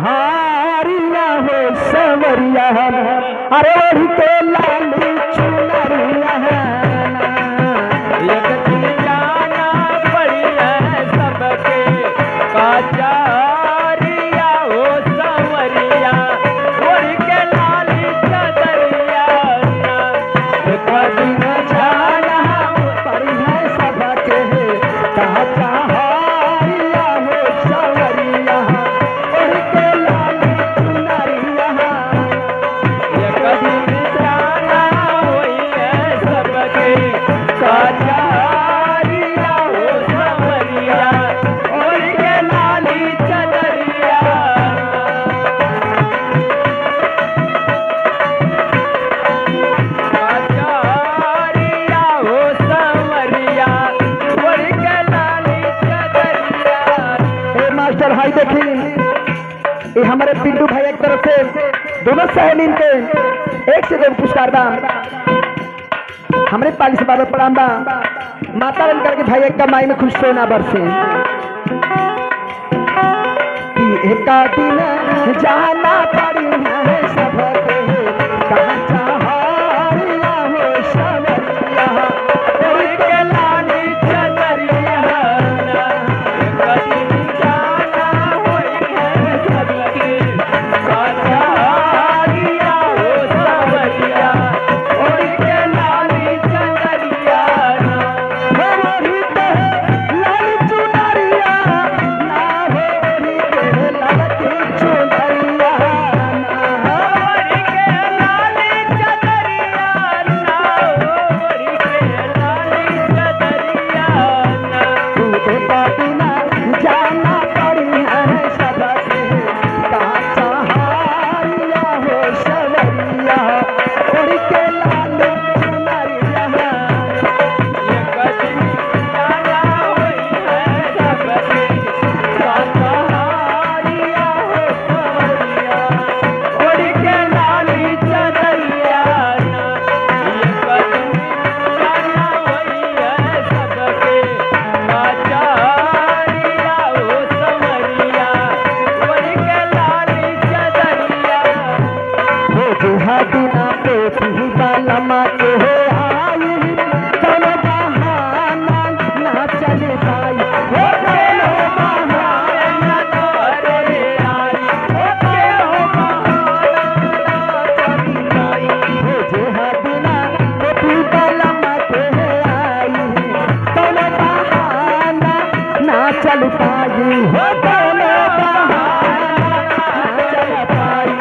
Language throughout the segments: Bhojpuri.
हारिया हो सवरिया अरे ओढ़ के लाली चुनरिया एक दिन जाना पड़ी है सबके काचारिया हो सवरिया ओढ़ के लाली चदरिया एक दिन जाना पड़ी है सबके काचा हारिया हो सवरिया ओढ़ के लाली चुनरिया एक दिन जाना हुई है सबके काचारिया हो सवरिया ओढ़ के लाली चदरिया काचारिया हो सवरिया ओढ़ के लाली चदरिया। ए मास्टर भाई देखी ये हमारे पिंटू भाई एक तरफ से दोनों सहेलीन के एक से दो पुरस्कार बा हमरे पालिस बाबा प्रणाम बा माता रन करके भाई एक कमाई में खुश सोना बरसे कि एक दिन जाना पड़ी है सबके काचा हारिया हो सवरिया ओढ़ के लाली चदरिया एक दिन जाना हुई है सबके काचारिया हो सवरिया ओढ़ के लाली चदरिया होरी के लाल चुनरिया ना होरी के लाल चुनरिया ओढ़ के लाली चदरिया ना ओढ़ के लाली चदरिया बिना जाना पड़ी है सबके काचा हारिया हो सवरिया उड़ के लाल चुनरिया एक दिन जाना हुई है सबके काचारिया हो सवरिया ओढ़ के लाली चदरिया एक दिन जाना हुई है सबके काचारिया हो सवरिया ओढ़ के लाली चदरिया हो जुहा बिना पे भी बालमा के हो आई कौन बहाना ना चले पाई हो कौन बहाना हो जुहा बिना पे भी बालमा के आई कौन बहाना ना चल पाई हो कौन बहाना ना चल पाई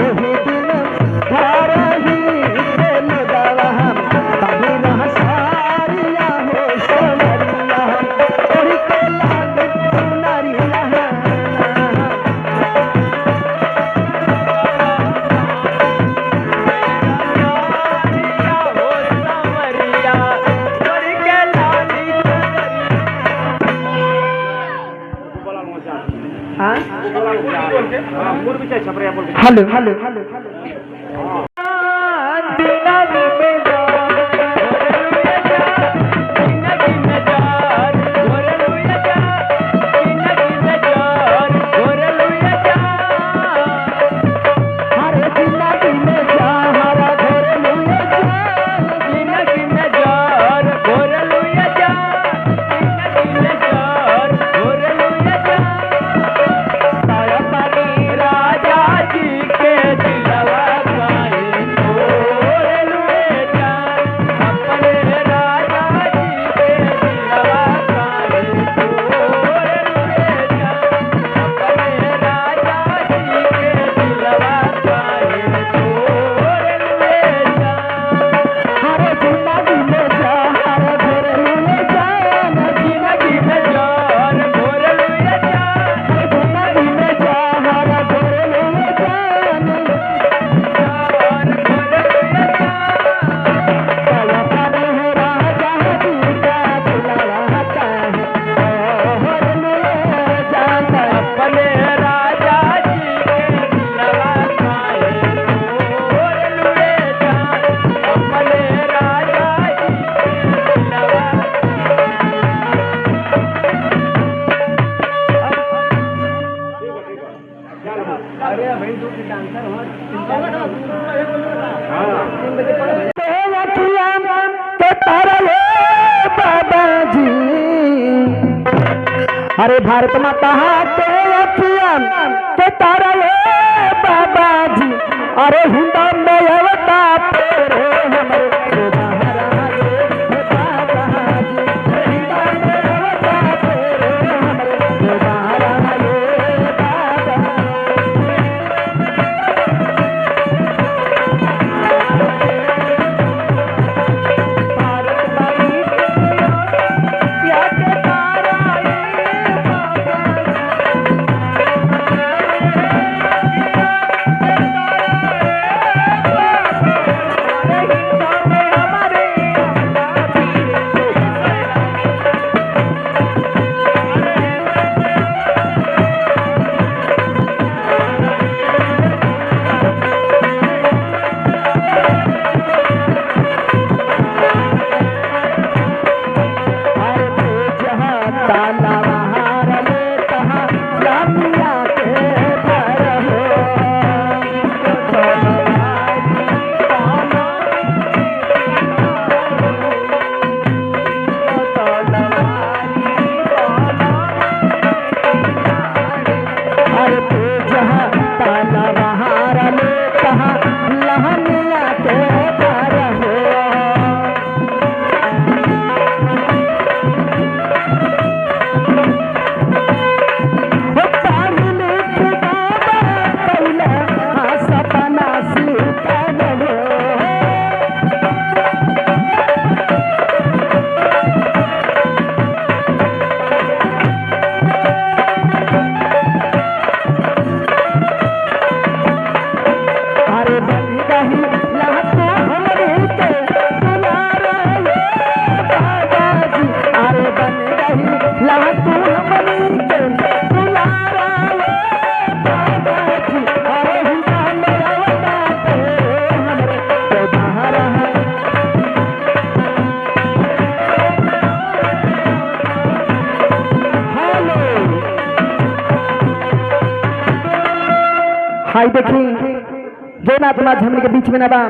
एही दिन घर ही दिल दवा हम कभी रह सारिया हो सवरिया ओढ़ के लाल चुनरिया हेलो हेलो हरे दिना दिन जा हरा घर लुए राजा जी के दिलवा अरे भारत माता के अखियन के तारा ये बाबा जी, अरे हिंदा में अवता फेरे हमरे दोबारा ये बाबा जी, हिंदा में अवता फेरे हमरे दोबारा ये बाबा। भारत माई या के तारा हाय देखी जो ना अपना झमने के बीच में ना बा